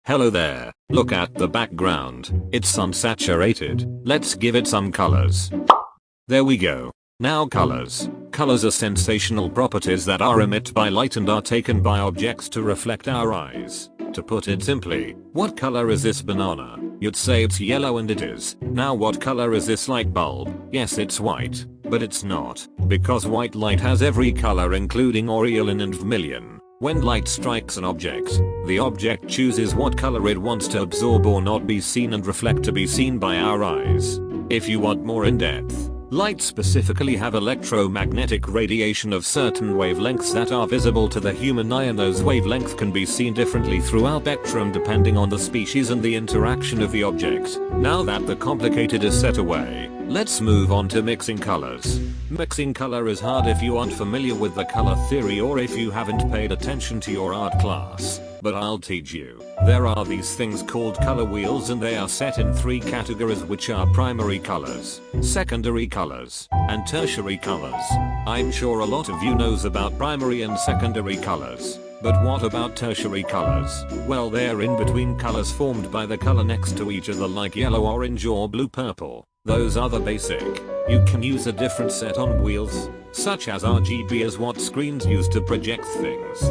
Hello there, look at the background, it's unsaturated, let's give it some colors. There we go. Now colors. Colors are sensational properties that are emitted by light and are taken by objects to reflect our eyes. To put it simply, what color is this banana? You'd say it's yellow and it is. Now what color is this light bulb? Yes, it's white. But it's not, because white light has every color including aureolin and vermilion. When light strikes an object, the object chooses what color it wants to absorb or not be seen and reflect to be seen by our eyes. If you want more in-depth, light specifically have electromagnetic radiation of certain wavelengths that are visible to the human eye, and those wavelengths can be seen differently throughout the spectrum depending on the species and the interaction of the object. Now that the complicated is set away, let's move on to mixing colors. Mixing color is hard if you aren't familiar with the color theory or if you haven't paid attention to your art class. But I'll teach you. There are these things called color wheels, and they are set in 3 categories, which are primary colors, secondary colors, and tertiary colors. I'm sure a lot of you knows about primary and secondary colors. But what about tertiary colors? Well, they're in between colors formed by the color next to each other, like yellow, orange, or blue, purple. Those are the basic. You can use a different set on wheels, such as RGB is what screens use to project things.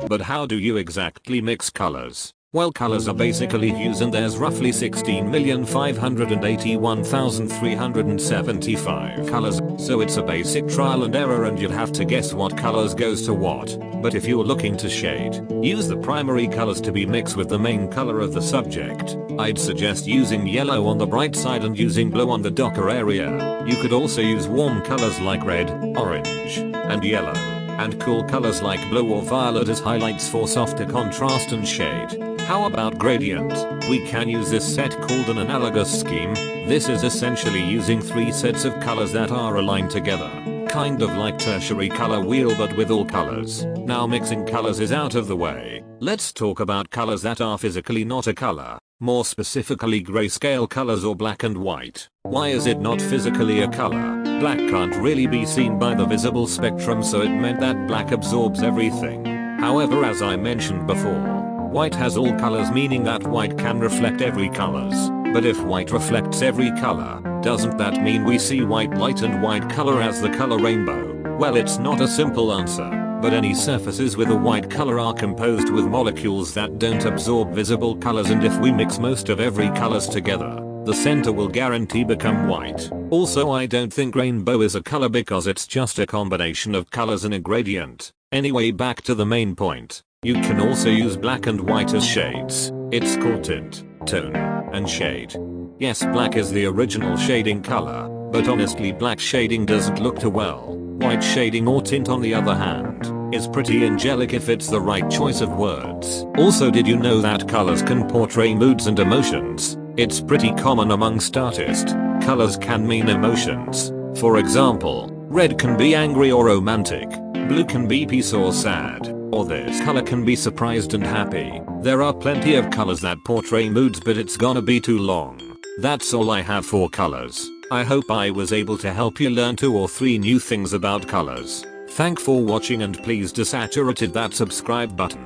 But how do you exactly mix colors? Well, colors are basically hues, and there's roughly 16,581,375 colors, so it's a basic trial and error and you'd have to guess what colors goes to what. But if you're looking to shade, use the primary colors to be mixed with the main color of the subject. I'd suggest using yellow on the bright side and using blue on the darker area. You could also use warm colors like red, orange, and yellow, and cool colors like blue or violet as highlights for softer contrast and shade. How about gradient? We can use this set called an analogous scheme. This is essentially using 3 sets of colors that are aligned together. Kind of like tertiary color wheel, but with all colors. Now mixing colors is out of the way. Let's talk about colors that are physically not a color. More specifically, grayscale colors or black and white. Why is it not physically a color? Black can't really be seen by the visible spectrum, so it meant that black absorbs everything. However, as I mentioned before, white has all colors, meaning that white can reflect every colors. But if white reflects every color, doesn't that mean we see white light and white color as the color rainbow? Well, it's not a simple answer. But any surfaces with a white color are composed with molecules that don't absorb visible colors, and if we mix most of every colors together, the center will guarantee become white. Also, I don't think rainbow is a color because it's just a combination of colors in a gradient. Anyway, back to the main point. You can also use black and white as shades. It's called tint, tone, and shade. Yes, black is the original shading color, but honestly black shading doesn't look too well. White shading or tint, on the other hand, is pretty angelic if it's the right choice of words. Also, did you know that colors can portray moods and emotions? It's pretty common amongst artists. Colors can mean emotions. For example, red can be angry or romantic, blue can be peace or sad, or this color can be surprised and happy. There are plenty of colors that portray moods, but it's gonna be too long. That's all I have for colors. I hope I was able to help you learn 2 or 3 new things about colors. Thanks for watching, and please desaturate that subscribe button.